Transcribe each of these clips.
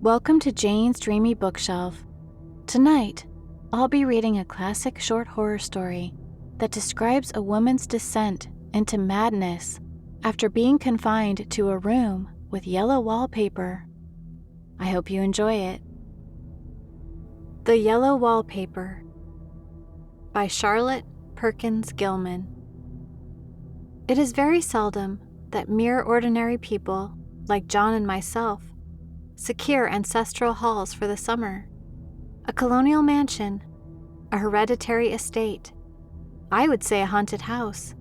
Welcome to Jane's Dreamy Bookshelf. Tonight, I'll be reading a classic short horror story that describes a woman's descent into madness after being confined to a room with yellow wallpaper. I hope you enjoy it. The Yellow Wallpaper by Charlotte Perkins Gillman. It is very seldom that mere ordinary people, like John and myself, secure ancestral halls for the summer. A colonial mansion, a hereditary estate, I would say a haunted house,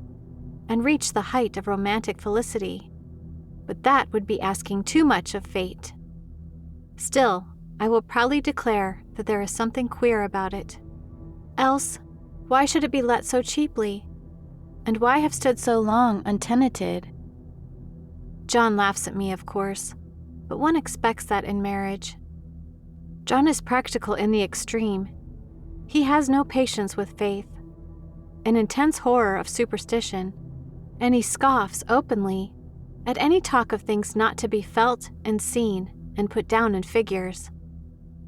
and reach the height of romantic felicity. But that would be asking too much of fate. Still, I will proudly declare that there is something queer about it. Else, why should it be let so cheaply? And why have stood so long untenanted? John laughs at me, of course, but one expects that in marriage. John is practical in the extreme. He has no patience with faith, an intense horror of superstition, and he scoffs openly at any talk of things not to be felt and seen and put down in figures.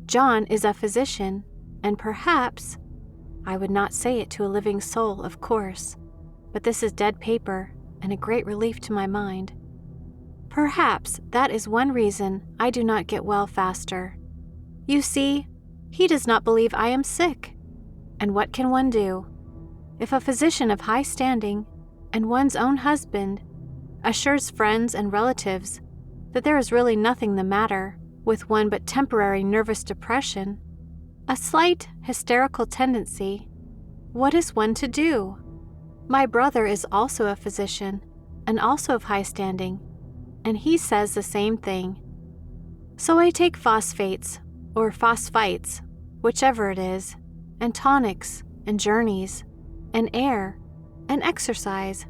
John is a physician, and perhaps, I would not say it to a living soul, of course, but this is dead paper and a great relief to my mind. Perhaps that is one reason I do not get well faster. You see, he does not believe I am sick. And what can one do? If a physician of high standing and one's own husband assures friends and relatives that there is really nothing the matter with one but temporary nervous depression, a slight hysterical tendency, what is one to do? My brother is also a physician and also of high standing, and he says the same thing. So I take phosphates, or phosphites, whichever it is, and tonics, and journeys, and air, and exercise,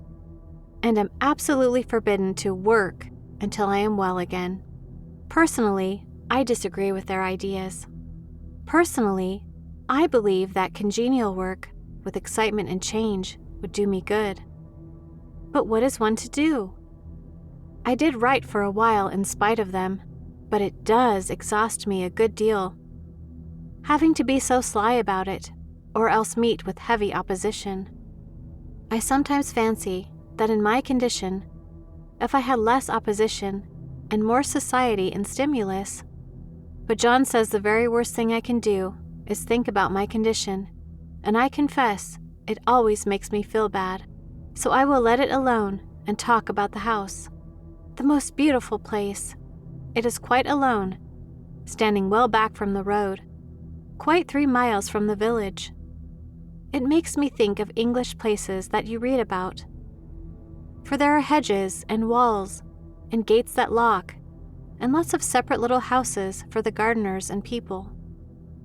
and am absolutely forbidden to work until I am well again. Personally, I disagree with their ideas. Personally, I believe that congenial work with excitement and change would do me good. But what is one to do? I did write for a while in spite of them, but it does exhaust me a good deal. Having to be so sly about it, or else meet with heavy opposition. I sometimes fancy that in my condition, if I had less opposition and more society and stimulus, but John says the very worst thing I can do is think about my condition, and I confess it always makes me feel bad, so I will let it alone and talk about the house. The most beautiful place. It is quite alone, standing well back from the road, quite 3 miles from the village. It makes me think of English places that you read about, for there are hedges and walls and gates that lock, and lots of separate little houses for the gardeners and people.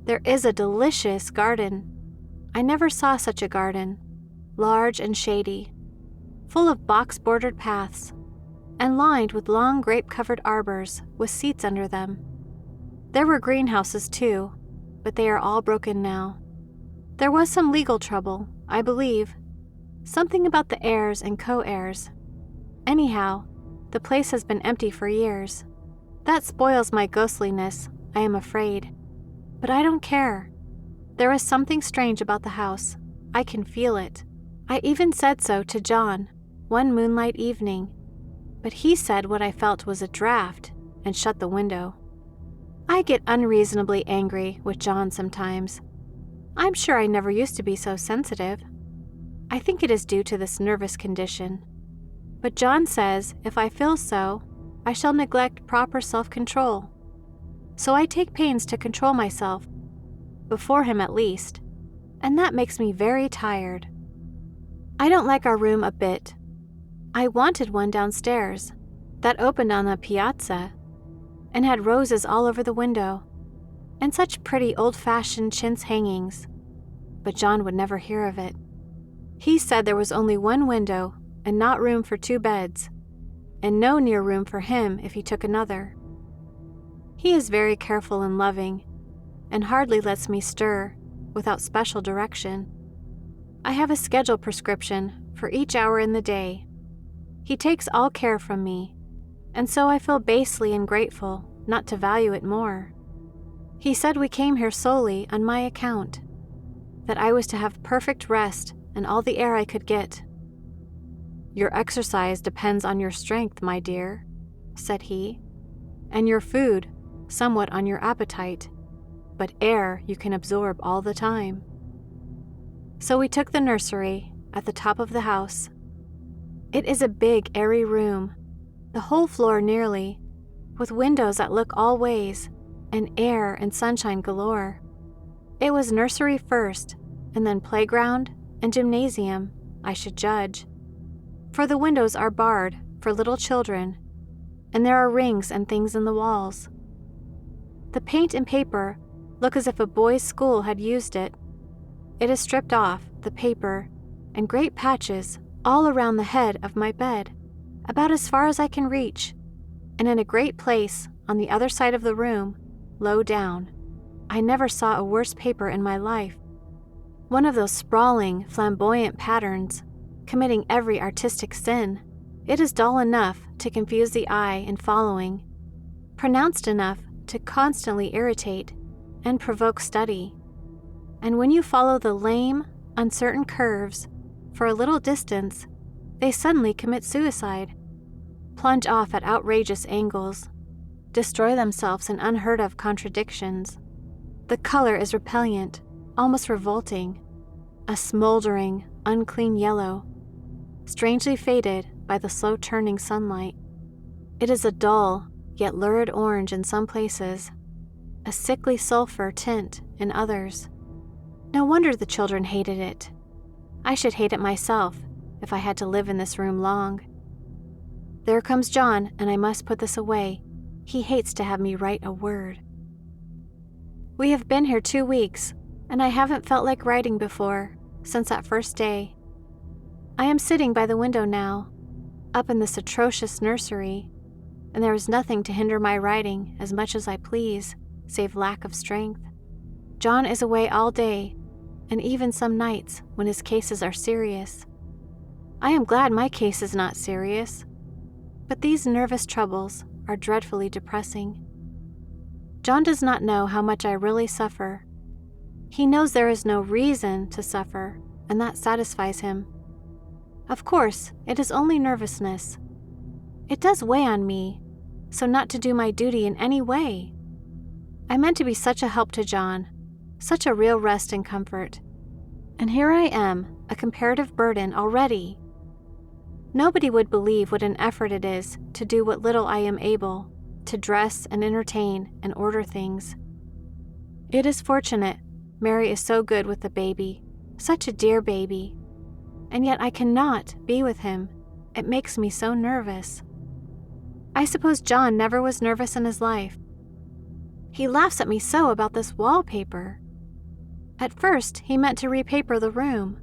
There is a delicious garden. I never saw such a garden, large and shady, full of box-bordered paths, and lined with long grape-covered arbors with seats under them. There were greenhouses too, but they are all broken now. There was some legal trouble, I believe, something about the heirs and co-heirs. Anyhow, the place has been empty for years. That spoils my ghostliness, I am afraid. But I don't care. There is something strange about the house. I can feel it. I even said so to John one moonlight evening, but he said what I felt was a draft and shut the window. I get unreasonably angry with John sometimes. I'm sure I never used to be so sensitive. I think it is due to this nervous condition. But John says if I feel so, I shall neglect proper self-control. So I take pains to control myself, before him at least, and that makes me very tired. I don't like our room a bit. I wanted one downstairs that opened on the piazza and had roses all over the window and such pretty old-fashioned chintz hangings, but John would never hear of it. He said there was only one window and not room for 2 beds, and no near room for him if he took another. He is very careful and loving, and hardly lets me stir without special direction. I have a schedule prescription for each hour in the day. He takes all care from me, and so I feel basely ungrateful not to value it more. He said we came here solely on my account, that I was to have perfect rest and all the air I could get. "Your exercise depends on your strength, my dear," said he, "and your food somewhat on your appetite, but air you can absorb all the time." So we took the nursery at the top of the house. It is a big, airy room, the whole floor nearly, with windows that look all ways, and air and sunshine galore. It was nursery first, and then playground and gymnasium, I should judge, for the windows are barred for little children, and there are rings and things in the walls. The paint and paper look as if a boys' school had used it. It is stripped off, the paper, and great patches all around the head of my bed, about as far as I can reach, and in a great place on the other side of the room, low down. I never saw a worse paper in my life. One of those sprawling, flamboyant patterns, committing every artistic sin. It is dull enough to confuse the eye in following, pronounced enough to constantly irritate and provoke study. And when you follow the lame, uncertain curves for a little distance, they suddenly commit suicide, plunge off at outrageous angles, destroy themselves in unheard-of contradictions. The color is repellent, almost revolting, a smoldering, unclean yellow, strangely faded by the slow-turning sunlight. It is a dull, yet lurid orange in some places, a sickly sulfur tint in others. No wonder the children hated it. I should hate it myself if I had to live in this room long. There comes John, and I must put this away. He hates to have me write a word. We have been here 2 weeks, and I haven't felt like writing before, since that first day. I am sitting by the window now, up in this atrocious nursery, and there is nothing to hinder my writing as much as I please, save lack of strength. John is away all day, and even some nights when his cases are serious. I am glad my case is not serious, but these nervous troubles are dreadfully depressing. John does not know how much I really suffer. He knows there is no reason to suffer, and that satisfies him. Of course, it is only nervousness. It does weigh on me, so not to do my duty in any way. I meant to be such a help to John, such a real rest and comfort. And here I am, a comparative burden already. Nobody would believe what an effort it is to do what little I am able, to dress and entertain and order things. It is fortunate Mary is so good with the baby, such a dear baby, and yet I cannot be with him. It makes me so nervous. I suppose John never was nervous in his life. He laughs at me so about this wallpaper. At first, he meant to repaper the room,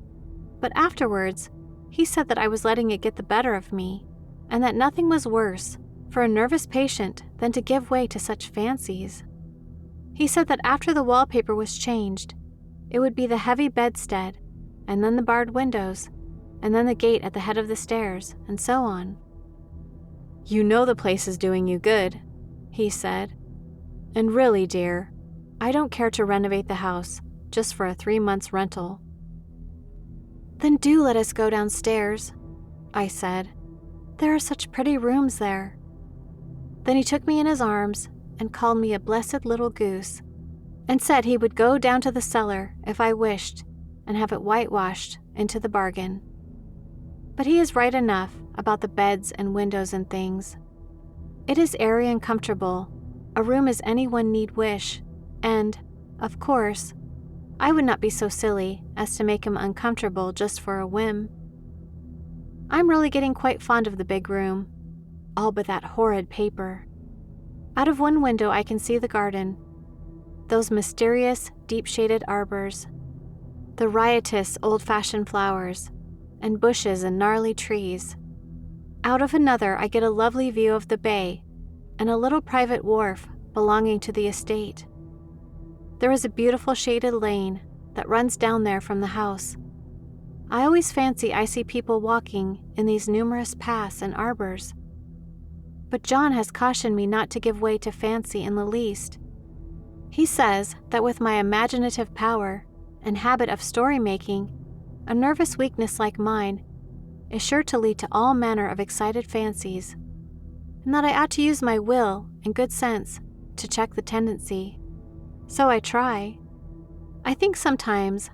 but afterwards, he said that I was letting it get the better of me, and that nothing was worse for a nervous patient than to give way to such fancies. He said that after the wallpaper was changed, it would be the heavy bedstead, and then the barred windows, and then the gate at the head of the stairs, and so on. "You know the place is doing you good," he said. "And really, dear, I don't care to renovate the house just for a 3 months rental." "Then do let us go downstairs," I said. "There are such pretty rooms there." Then he took me in his arms and called me a blessed little goose, and said he would go down to the cellar if I wished and have it whitewashed into the bargain. But he is right enough about the beds and windows and things. It is airy and comfortable, a room as anyone need wish, and, of course, I would not be so silly as to make him uncomfortable just for a whim. I'm really getting quite fond of the big room, all but that horrid paper. Out of one window I can see the garden, those mysterious, deep-shaded arbors, the riotous, old-fashioned flowers, and bushes and gnarly trees. Out of another I get a lovely view of the bay and a little private wharf belonging to the estate. There is a beautiful shaded lane that runs down there from the house. I always fancy I see people walking in these numerous paths and arbors. but John has cautioned me not to give way to fancy in the least. He says that with my imaginative power and habit of story making, a nervous weakness like mine is sure to lead to all manner of excited fancies, and that I ought to use my will and good sense to check the tendency. So I try. I think sometimes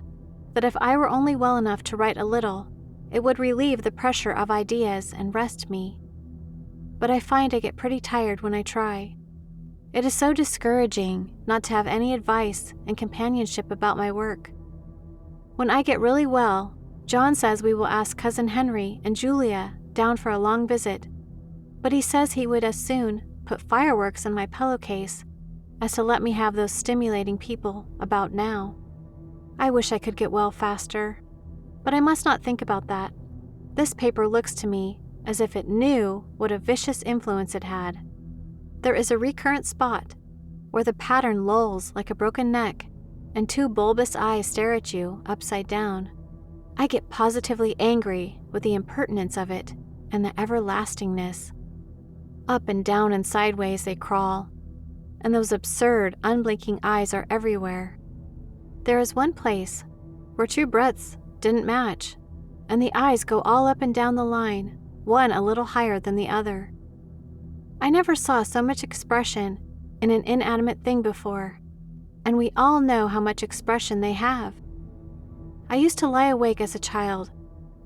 that if I were only well enough to write a little, it would relieve the pressure of ideas and rest me. But I find I get pretty tired when I try. It is so discouraging not to have any advice and companionship about my work. When I get really well, John says we will ask Cousin Henry and Julia down for a long visit, but he says he would as soon put fireworks in my pillowcase as to let me have those stimulating people about now. I wish I could get well faster, but I must not think about that. This paper looks to me as if it knew what a vicious influence it had. There is a recurrent spot where the pattern lolls like a broken neck and two bulbous eyes stare at you upside down. I get positively angry with the impertinence of it and the everlastingness. Up and down and sideways they crawl, and those absurd, unblinking eyes are everywhere. There is one place where two breadths didn't match, and the eyes go all up and down the line, one a little higher than the other. I never saw so much expression in an inanimate thing before, and we all know how much expression they have. I used to lie awake as a child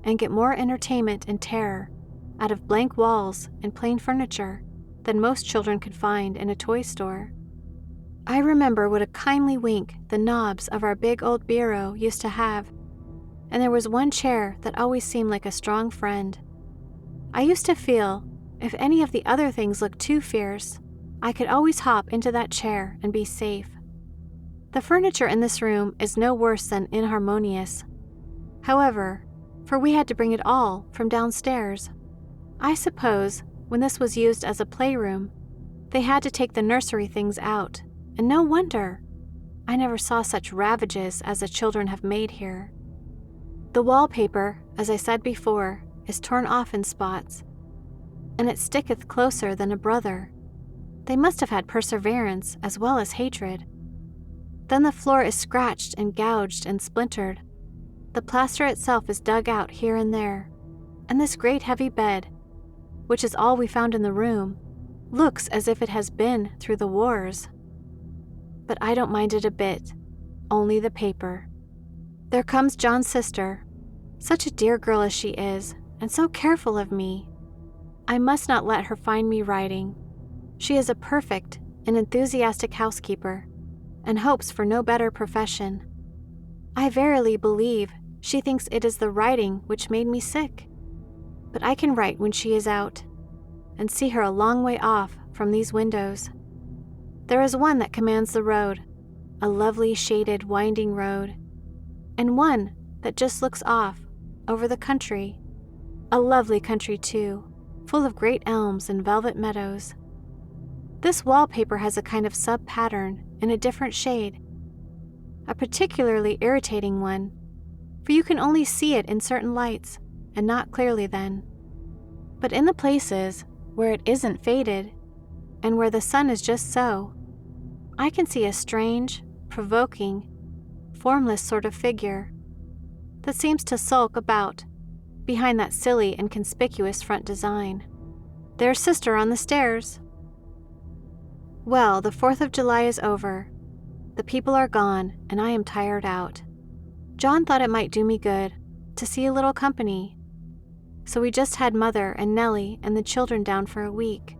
and get more entertainment and terror out of blank walls and plain furniture than most children could find in a toy store. I remember what a kindly wink the knobs of our big old bureau used to have, and there was one chair that always seemed like a strong friend. I used to feel if any of the other things looked too fierce, I could always hop into that chair and be safe. The furniture in this room is no worse than inharmonious. However, for we had to bring it all from downstairs. I suppose when this was used as a playroom, they had to take the nursery things out, and no wonder. I never saw such ravages as the children have made here. The wallpaper, as I said before, is torn off in spots, and it sticketh closer than a brother. They must have had perseverance as well as hatred. Then the floor is scratched and gouged and splintered. The plaster itself is dug out here and there, and this great heavy bed, which is all we found in the room, looks as if it has been through the wars. But I don't mind it a bit, only the paper. There comes John's sister, such a dear girl as she is, and so careful of me. I must not let her find me writing. She is a perfect and enthusiastic housekeeper, and hopes for no better profession. I verily believe she thinks it is the writing which made me sick. But I can write when she is out, and see her a long way off from these windows. There is one that commands the road, a lovely shaded winding road, and one that just looks off over the country, a lovely country too, full of great elms and velvet meadows. This wallpaper has a kind of sub-pattern in a different shade, a particularly irritating one, for you can only see it in certain lights, and not clearly then. But in the places where it isn't faded, and where the sun is just so, I can see a strange, provoking, formless sort of figure that seems to sulk about behind that silly and conspicuous front design. There's Sister on the stairs. Well, the 4th of July is over. The people are gone, and I am tired out. John thought it might do me good to see a little company, so we just had Mother and Nellie and the children down for a week.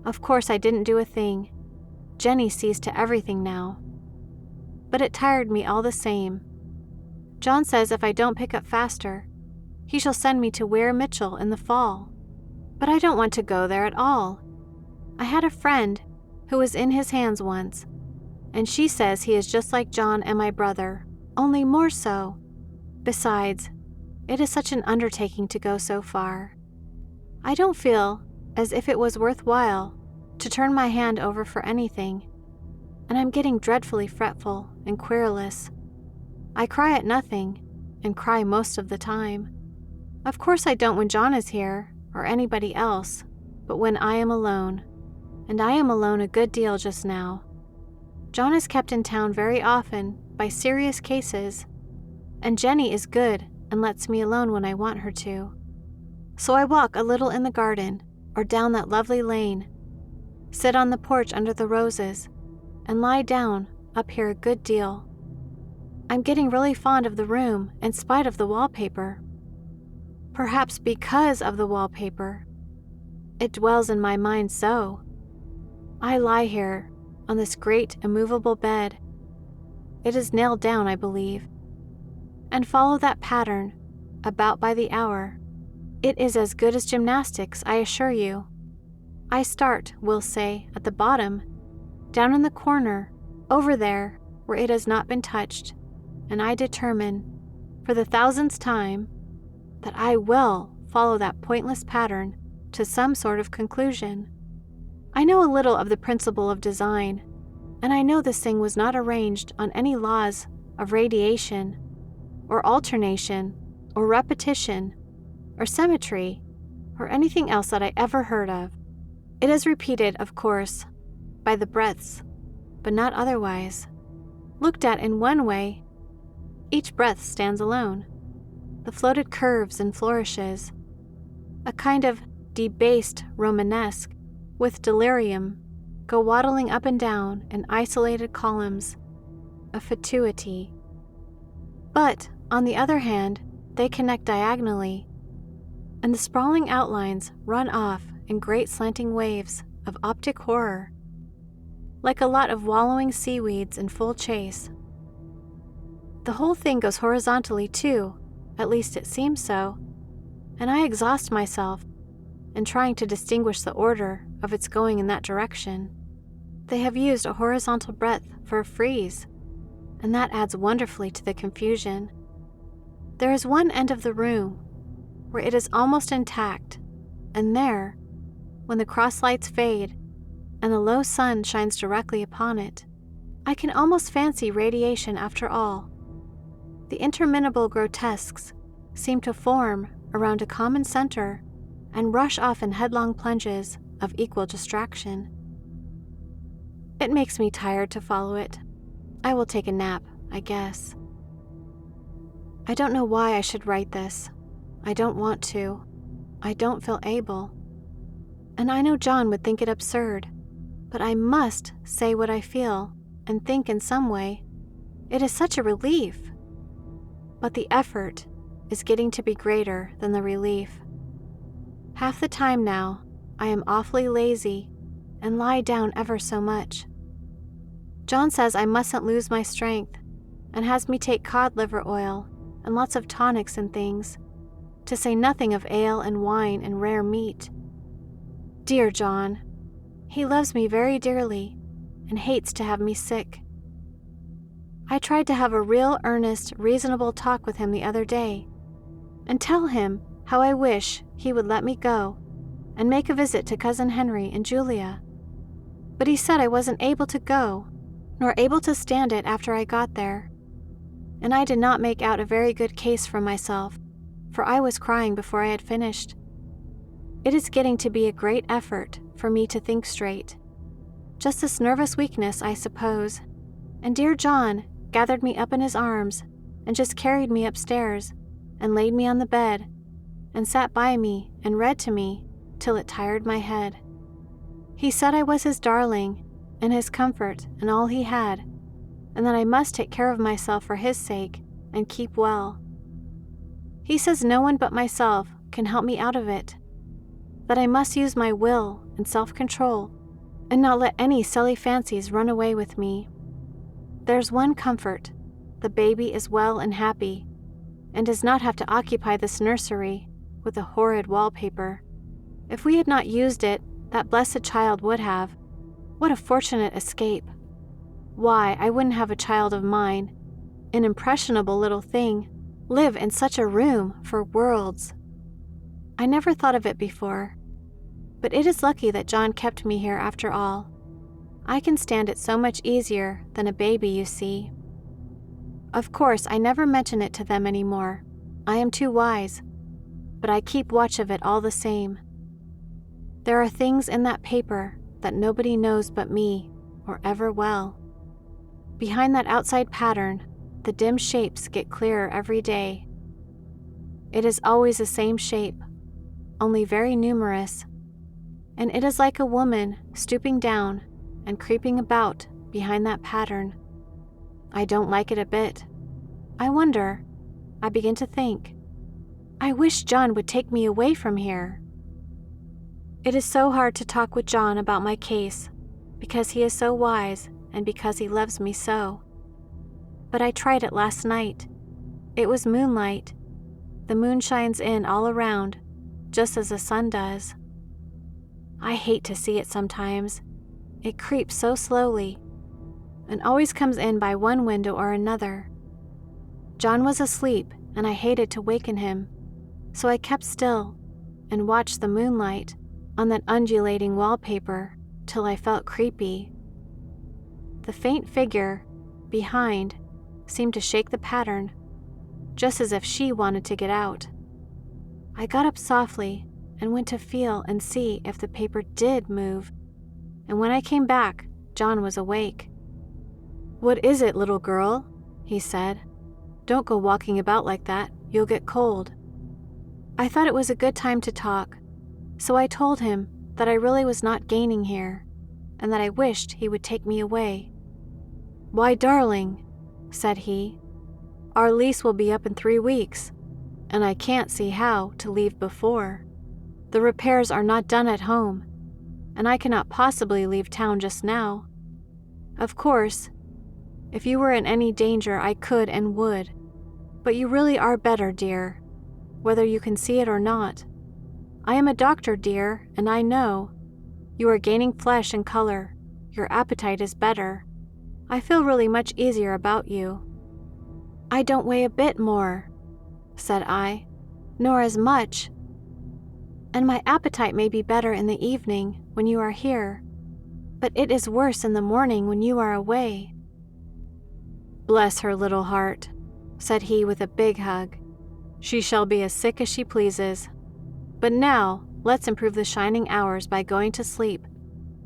Of course, I didn't do a thing. Jenny sees to everything now. But it tired me all the same. John says if I don't pick up faster, he shall send me to Weir Mitchell in the fall. But I don't want to go there at all. I had a friend who was in his hands once, and she says he is just like John and my brother, only more so. Besides, it is such an undertaking to go so far. I don't feel as if it was worthwhile to turn my hand over for anything, and I'm getting dreadfully fretful and querulous. I cry at nothing, and cry most of the time. Of course I don't when John is here, or anybody else, but when I am alone, and I am alone a good deal just now. John is kept in town very often by serious cases, and Jenny is good and lets me alone when I want her to. So I walk a little in the garden or down that lovely lane, sit on the porch under the roses, and lie down up here a good deal. I'm getting really fond of the room in spite of the wallpaper. Perhaps because of the wallpaper. It dwells in my mind so. I lie here on this great immovable bed. It is nailed down, I believe, and follow that pattern about by the hour. It is as good as gymnastics, I assure you. I start, we'll say, at the bottom, down in the corner, over there, where it has not been touched, and I determine, for the thousandth time, that I will follow that pointless pattern to some sort of conclusion. I know a little of the principle of design, and I know this thing was not arranged on any laws of radiation, or alternation, or repetition, or symmetry, or anything else that I ever heard of. It is repeated, of course, by the breaths, but not otherwise. Looked at in one way, each breath stands alone. The floated curves and flourishes, a kind of debased Romanesque, with delirium, go waddling up and down in isolated columns, a fatuity. But, on the other hand, they connect diagonally, and the sprawling outlines run off in great slanting waves of optic horror, like a lot of wallowing seaweeds in full chase. The whole thing goes horizontally too, at least it seems so, and I exhaust myself in trying to distinguish the order of its going in that direction. They have used a horizontal breadth for a frieze, and that adds wonderfully to the confusion. There is one end of the room where it is almost intact, and there, when the cross lights fade and the low sun shines directly upon it, I can almost fancy radiation after all. The interminable grotesques seem to form around a common center and rush off in headlong plunges of equal distraction. It makes me tired to follow it. I will take a nap, I guess. I don't know why I should write this. I don't want to. I don't feel able. And I know John would think it absurd, but I must say what I feel and think in some way. It is such a relief. But the effort is getting to be greater than the relief. Half the time now, I am awfully lazy and lie down ever so much. John says I mustn't lose my strength and has me take cod liver oil and lots of tonics and things, to say nothing of ale and wine and rare meat. Dear John, he loves me very dearly and hates to have me sick. I tried to have a real earnest, reasonable talk with him the other day and tell him how I wish he would let me go and make a visit to Cousin Henry and Julia. But he said I wasn't able to go, nor able to stand it after I got there. And I did not make out a very good case for myself, for I was crying before I had finished. It is getting to be a great effort for me to think straight. Just this nervous weakness, I suppose. And dear John gathered me up in his arms and just carried me upstairs and laid me on the bed and sat by me and read to me till it tired my head. He said I was his darling and his comfort and all he had, and that I must take care of myself for his sake and keep well. He says no one but myself can help me out of it, that I must use my will and self-control and not let any silly fancies run away with me. There's one comfort: the baby is well and happy and does not have to occupy this nursery with a horrid wallpaper. If we had not used it, that blessed child would have. What a fortunate escape. Why, I wouldn't have a child of mine, an impressionable little thing, live in such a room for worlds. I never thought of it before, but it is lucky that John kept me here after all. I can stand it so much easier than a baby, you see. Of course, I never mention it to them anymore. I am too wise, but I keep watch of it all the same. There are things in that paper that nobody knows but me, or ever will. Behind that outside pattern, the dim shapes get clearer every day. It is always the same shape, only very numerous, and it is like a woman stooping down and creeping about behind that pattern. I don't like it a bit. I wonder, I begin to think, I wish John would take me away from here. It is so hard to talk with John about my case, because he is so wise and because he loves me so. But I tried it last night. It was moonlight. The moon shines in all around, just as the sun does. I hate to see it sometimes. It creeps so slowly, and always comes in by one window or another. John was asleep, and I hated to waken him, so I kept still and watched the moonlight on that undulating wallpaper till I felt creepy. The faint figure behind seemed to shake the pattern, just as if she wanted to get out. I got up softly and went to feel and see if the paper did move, and when I came back, John was awake. "What is it, little girl?" he said. "Don't go walking about like that, you'll get cold." I thought it was a good time to talk, so I told him that I really was not gaining here, and that I wished he would take me away. "Why, darling," said he, "our lease will be up in 3 weeks, and I can't see how to leave before. The repairs are not done at home, and I cannot possibly leave town just now. Of course, if you were in any danger I could and would, but you really are better, dear, whether you can see it or not. I am a doctor, dear, and I know. You are gaining flesh and color. Your appetite is better. I feel really much easier about you." "I don't weigh a bit more," said I, "nor as much. And my appetite may be better in the evening when you are here, but it is worse in the morning when you are away." "Bless her little heart," said he with a big hug. "She shall be as sick as she pleases. But now, let's improve the shining hours by going to sleep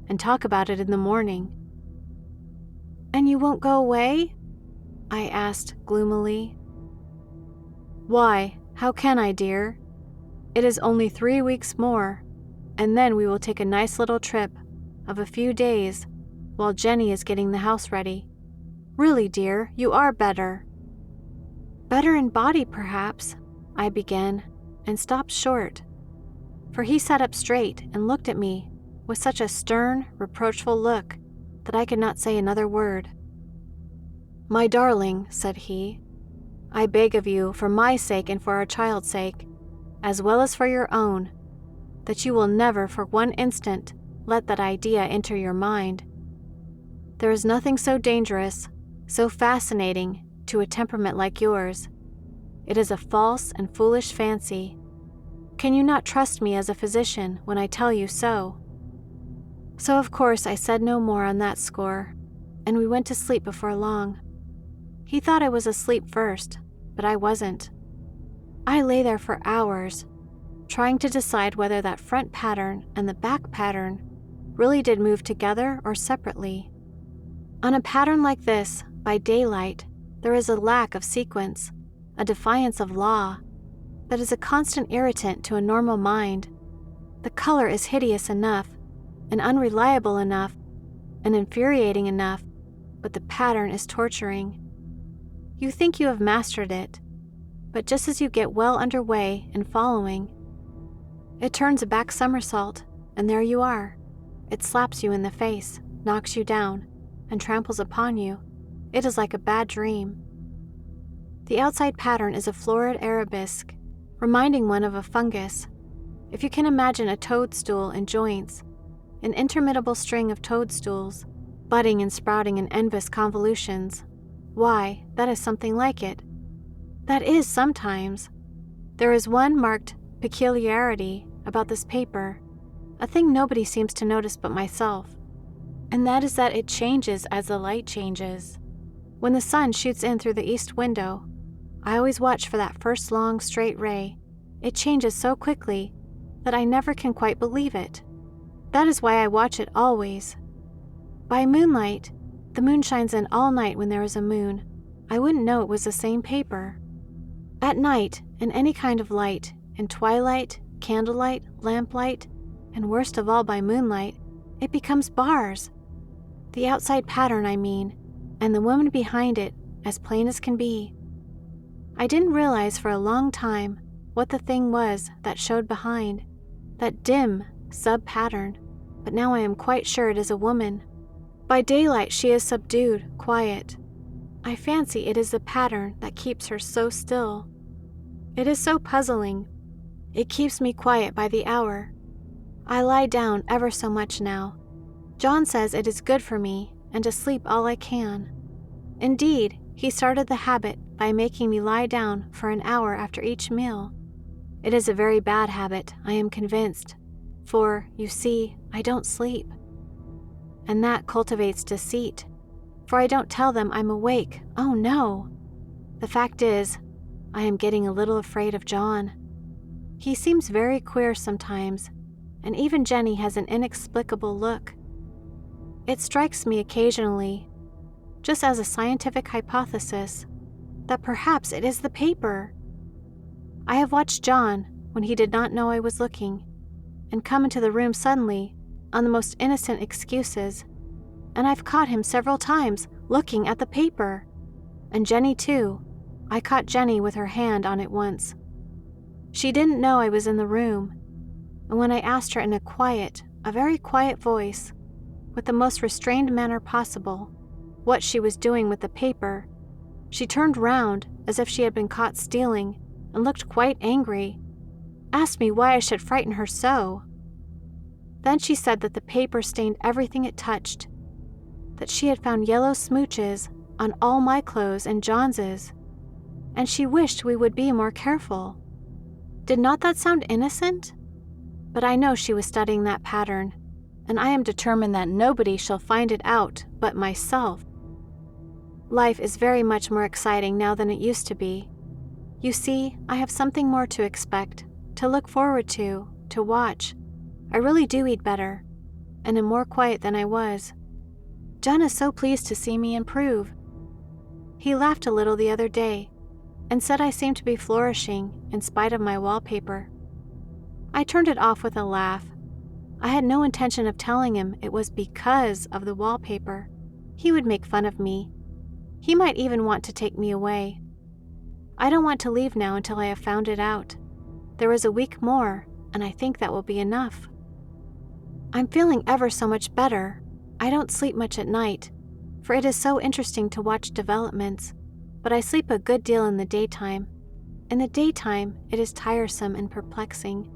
and talk about it in the morning." "And you won't go away?" I asked gloomily. "Why, how can I, dear? It is only 3 weeks more, and then we will take a nice little trip of a few days while Jenny is getting the house ready. Really, dear, you are better." "Better in body, perhaps," I began, and stopped short, for he sat up straight and looked at me with such a stern, reproachful look that I could not say another word. "My darling," said he, "I beg of you, for my sake and for our child's sake, as well as for your own, that you will never for one instant let that idea enter your mind. There is nothing so dangerous, so fascinating to a temperament like yours. It is a false and foolish fancy. Can you not trust me as a physician when I tell you so?" So of course I said no more on that score, and we went to sleep before long. He thought I was asleep first, but I wasn't. I lay there for hours, trying to decide whether that front pattern and the back pattern really did move together or separately. On a pattern like this, by daylight, there is a lack of sequence, a defiance of law, that is a constant irritant to a normal mind. The color is hideous enough, and unreliable enough, and infuriating enough, but the pattern is torturing. You think you have mastered it, but just as you get well underway and following, it turns a back somersault, and there you are. It slaps you in the face, knocks you down, and tramples upon you. It is like a bad dream. The outside pattern is a florid arabesque, reminding one of a fungus. If you can imagine a toadstool in joints, an interminable string of toadstools, budding and sprouting in endless convolutions, why, that is something like it. That is sometimes. There is one marked peculiarity about this paper, a thing nobody seems to notice but myself, and that is that it changes as the light changes. When the sun shoots in through the east window, I always watch for that first long, straight ray. It changes so quickly that I never can quite believe it. That is why I watch it always. By moonlight, the moon shines in all night when there is a moon, I wouldn't know it was the same paper. At night, in any kind of light, in twilight, candlelight, lamplight, and worst of all by moonlight, it becomes bars. The outside pattern, I mean, and the woman behind it, as plain as can be. I didn't realize for a long time what the thing was that showed behind, that dim sub-pattern, but now I am quite sure it is a woman. By daylight she is subdued, quiet. I fancy it is the pattern that keeps her so still. It is so puzzling. It keeps me quiet by the hour. I lie down ever so much now. John says it is good for me and to sleep all I can. Indeed, he started the habit by making me lie down for an hour after each meal. It is a very bad habit, I am convinced, for, you see, I don't sleep. And that cultivates deceit, for I don't tell them I'm awake. Oh no! The fact is, I am getting a little afraid of John. He seems very queer sometimes, and even Jenny has an inexplicable look. It strikes me occasionally, just as a scientific hypothesis, that perhaps it is the paper. I have watched John when he did not know I was looking, and come into the room suddenly on the most innocent excuses, and I've caught him several times looking at the paper. And Jenny too. I caught Jenny with her hand on it once. She didn't know I was in the room, and when I asked her in a very quiet voice, with the most restrained manner possible, what she was doing with the paper, she turned round as if she had been caught stealing and looked quite angry, asked me why I should frighten her so. Then she said that the paper stained everything it touched, that she had found yellow smooches on all my clothes and John's, and she wished we would be more careful. Did not that sound innocent? But I know she was studying that pattern, and I am determined that nobody shall find it out but myself. Life is very much more exciting now than it used to be. You see, I have something more to expect, to look forward to watch. I really do eat better, and am more quiet than I was. John is so pleased to see me improve. He laughed a little the other day, and said I seemed to be flourishing in spite of my wallpaper. I turned it off with a laugh. I had no intention of telling him it was because of the wallpaper. He would make fun of me. He might even want to take me away. I don't want to leave now until I have found it out. There is a week more, and I think that will be enough. I'm feeling ever so much better. I don't sleep much at night, for it is so interesting to watch developments, but I sleep a good deal in the daytime. In the daytime, it is tiresome and perplexing.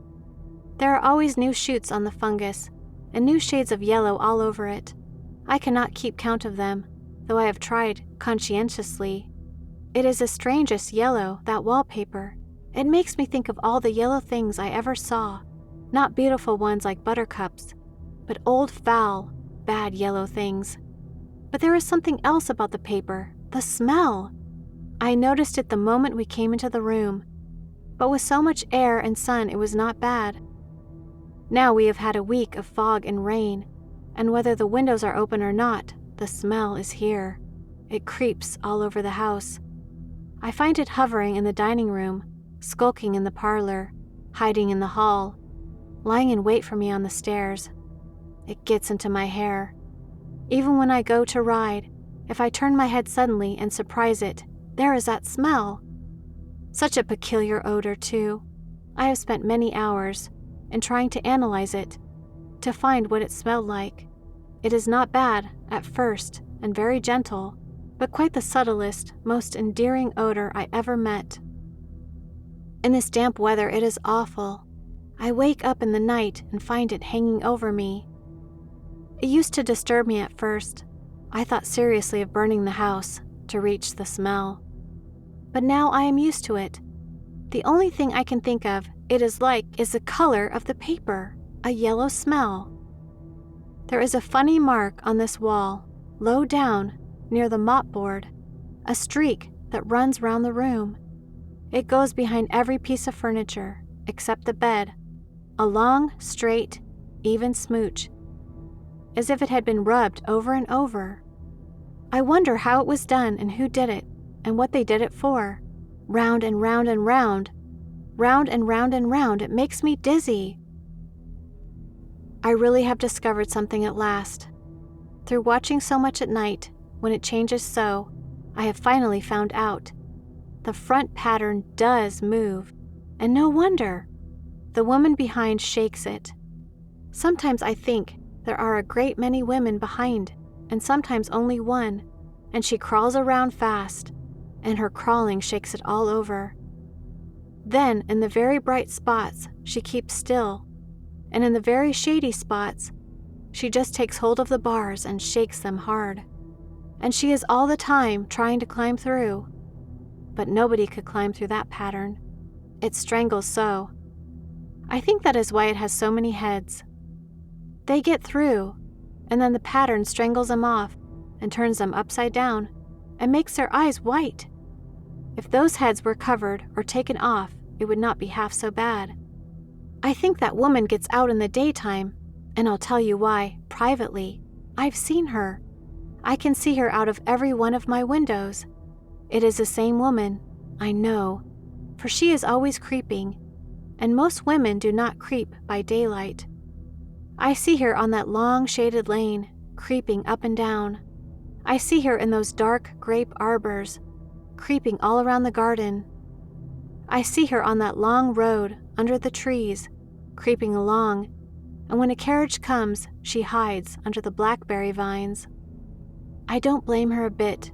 There are always new shoots on the fungus, and new shades of yellow all over it. I cannot keep count of them, though I have tried conscientiously. It is the strangest yellow, that wallpaper. It makes me think of all the yellow things I ever saw, not beautiful ones like buttercups, but old foul, bad yellow things. But there is something else about the paper, the smell. I noticed it the moment we came into the room, but with so much air and sun it was not bad. Now we have had a week of fog and rain, and whether the windows are open or not, the smell is here. It creeps all over the house. I find it hovering in the dining room, skulking in the parlor, hiding in the hall, lying in wait for me on the stairs. It gets into my hair. Even when I go to ride, if I turn my head suddenly and surprise it, there is that smell. Such a peculiar odor, too. I have spent many hours in trying to analyze it, to find what it smelled like. It is not bad at first and very gentle, but quite the subtlest, most endearing odor I ever met. In this damp weather it is awful. I wake up in the night and find it hanging over me. It used to disturb me at first. I thought seriously of burning the house to reach the smell. But now I am used to it. The only thing I can think of it is like is the color of the paper, a yellow smell. There is a funny mark on this wall, low down, near the mopboard, a streak that runs round the room. It goes behind every piece of furniture, except the bed, a long, straight, even smooch, as if it had been rubbed over and over. I wonder how it was done and who did it and what they did it for. Round and round and round. Round and round and round. It makes me dizzy. I really have discovered something at last. Through watching so much at night, when it changes so, I have finally found out. The front pattern does move, and no wonder. The woman behind shakes it. Sometimes I think there are a great many women behind, and sometimes only one, and she crawls around fast, and her crawling shakes it all over. Then, in the very bright spots, she keeps still, and in the very shady spots, she just takes hold of the bars and shakes them hard. And she is all the time trying to climb through. But nobody could climb through that pattern. It strangles so. I think that is why it has so many heads. They get through, and then the pattern strangles them off and turns them upside down and makes their eyes white. If those heads were covered or taken off, it would not be half so bad. I think that woman gets out in the daytime, and I'll tell you why, privately. I've seen her. I can see her out of every one of my windows. It is the same woman, I know, for she is always creeping, and most women do not creep by daylight. I see her on that long shaded lane, creeping up and down. I see her in those dark grape arbors, creeping all around the garden. I see her on that long road under the trees, creeping along, and when a carriage comes, she hides under the blackberry vines. I don't blame her a bit.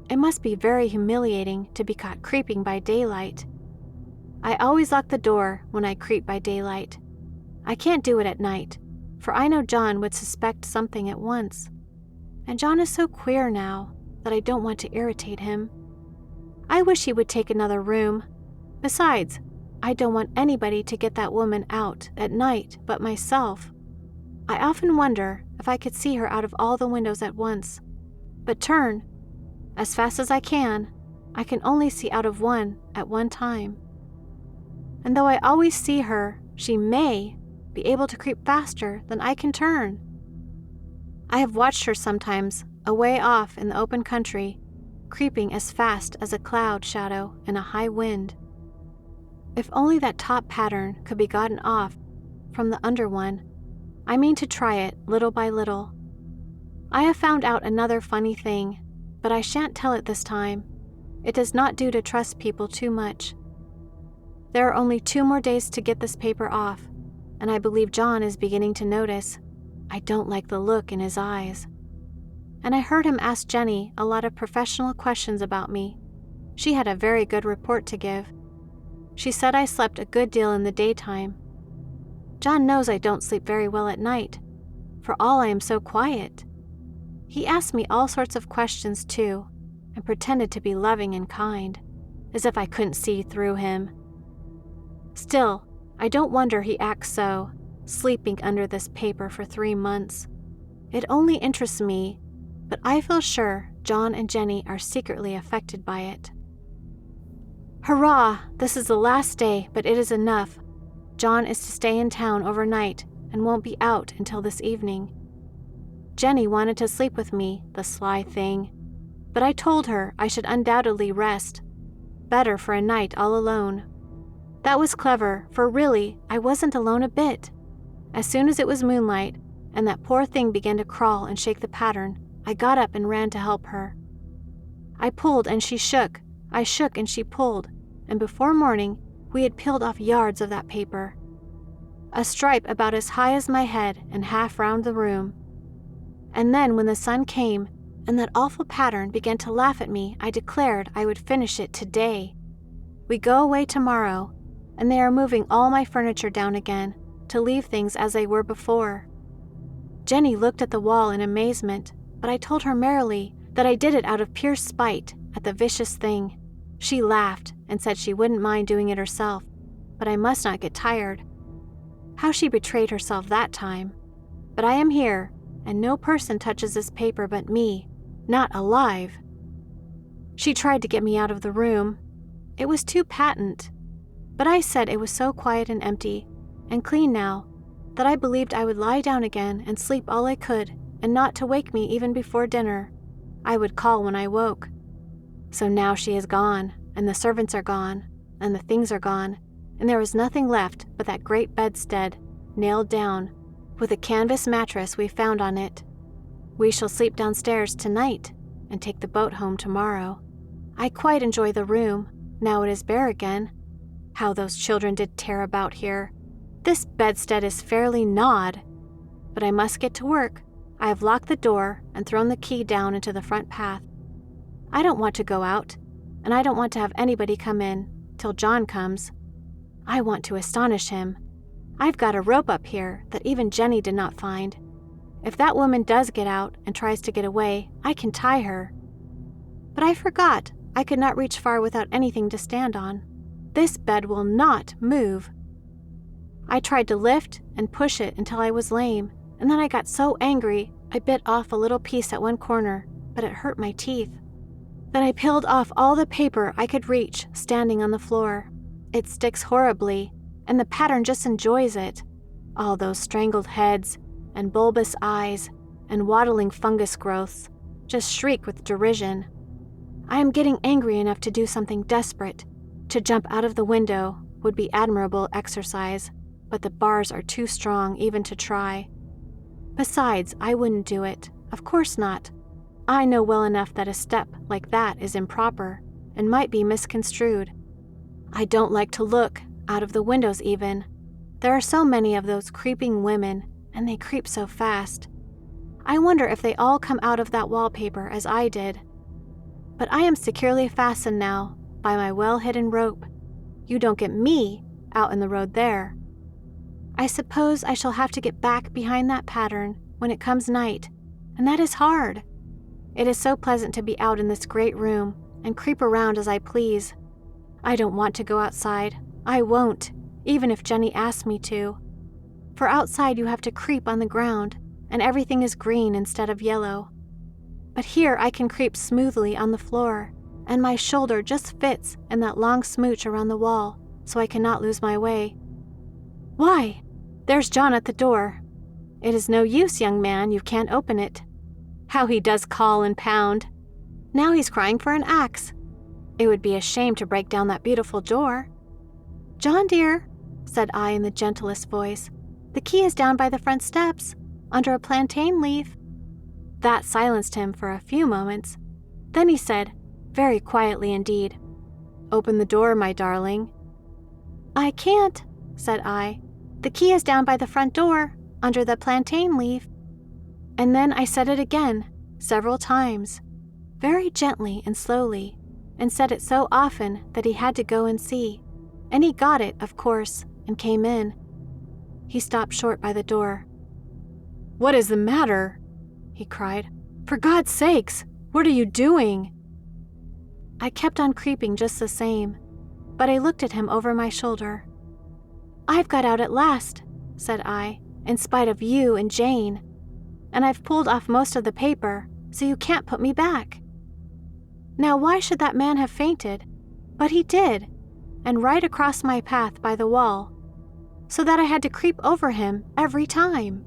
It must be very humiliating to be caught creeping by daylight. I always lock the door when I creep by daylight. I can't do it at night, for I know John would suspect something at once. And John is so queer now that I don't want to irritate him. I wish he would take another room. Besides, I don't want anybody to get that woman out at night but myself. I often wonder if I could see her out of all the windows at once, but turn as fast as I can only see out of one at one time. And though I always see her, she may be able to creep faster than I can turn. I have watched her sometimes, away off in the open country, creeping as fast as a cloud shadow in a high wind. If only that top pattern could be gotten off from the under one. I mean to try it little by little. I have found out another funny thing, but I shan't tell it this time. It does not do to trust people too much. There are only 2 more days to get this paper off, and I believe John is beginning to notice. I don't like the look in his eyes. And I heard him ask Jenny a lot of professional questions about me. She had a very good report to give. She said I slept a good deal in the daytime. John knows I don't sleep very well at night, for all I am so quiet. He asked me all sorts of questions too, and pretended to be loving and kind, as if I couldn't see through him. Still, I don't wonder he acts so, sleeping under this paper for 3 months. It only interests me, but I feel sure John and Jenny are secretly affected by it. Hurrah! This is the last day, but it is enough. John is to stay in town overnight and won't be out until this evening. Jenny wanted to sleep with me, the sly thing, but I told her I should undoubtedly rest. Better for a night all alone. That was clever, for really, I wasn't alone a bit. As soon as it was moonlight, and that poor thing began to crawl and shake the pattern, I got up and ran to help her. I pulled and she shook, I shook and she pulled, and before morning, we had peeled off yards of that paper. A stripe about as high as my head and half round the room. And then when the sun came, and that awful pattern began to laugh at me, I declared I would finish it today. We go away tomorrow, and they are moving all my furniture down again, to leave things as they were before. Jenny looked at the wall in amazement, but I told her merrily that I did it out of pure spite at the vicious thing. She laughed and said she wouldn't mind doing it herself, but I must not get tired. How she betrayed herself that time. But I am here, and no person touches this paper but me, not alive. She tried to get me out of the room. It was too patent, but I said it was so quiet and empty and clean now that I believed I would lie down again and sleep all I could, and not to wake me even before dinner. I would call when I woke. So now she is gone, and the servants are gone, and the things are gone, and there is nothing left but that great bedstead, nailed down, with a canvas mattress we found on it. We shall sleep downstairs tonight, and take the boat home tomorrow. I quite enjoy the room, now it is bare again. How those children did tear about here. This bedstead is fairly gnawed. But I must get to work. I have locked the door and thrown the key down into the front path. I don't want to go out, and I don't want to have anybody come in till John comes. I want to astonish him. I've got a rope up here that even Jenny did not find. If that woman does get out and tries to get away, I can tie her. But I forgot I could not reach far without anything to stand on. This bed will not move. I tried to lift and push it until I was lame, and then I got so angry I bit off a little piece at one corner, but it hurt my teeth. Then I peeled off all the paper I could reach standing on the floor. It sticks horribly, and the pattern just enjoys it. All those strangled heads and bulbous eyes and waddling fungus growths just shriek with derision. I am getting angry enough to do something desperate. To jump out of the window would be admirable exercise, but the bars are too strong even to try. Besides, I wouldn't do it. Of course not. I know well enough that a step like that is improper and might be misconstrued. I don't like to look out of the windows even. There are so many of those creeping women, and they creep so fast. I wonder if they all come out of that wallpaper as I did. But I am securely fastened now by my well-hidden rope. You don't get me out in the road there. I suppose I shall have to get back behind that pattern when it comes night, and that is hard. It is so pleasant to be out in this great room and creep around as I please. I don't want to go outside. I won't, even if Jenny asks me to. For outside you have to creep on the ground, and everything is green instead of yellow. But here I can creep smoothly on the floor, and my shoulder just fits in that long smooch around the wall, so I cannot lose my way. Why, there's John at the door. It is no use, young man, you can't open it. How he does call and pound. Now he's crying for an axe. It would be a shame to break down that beautiful door. John, dear, said I in the gentlest voice, the key is down by the front steps, under a plantain leaf. That silenced him for a few moments. Then he said, very quietly indeed, open the door, my darling. I can't, said I. The key is down by the front door, under the plantain leaf. And then I said it again, several times, very gently and slowly, and said it so often that he had to go and see. And he got it, of course, and came in. He stopped short by the door. What is the matter? He cried. For God's sakes, what are you doing? I kept on creeping just the same, but I looked at him over my shoulder. I've got out at last, said I, in spite of you and Jane. And I've pulled off most of the paper, so you can't put me back. Now why should that man have fainted? But he did, and right across my path by the wall, so that I had to creep over him every time.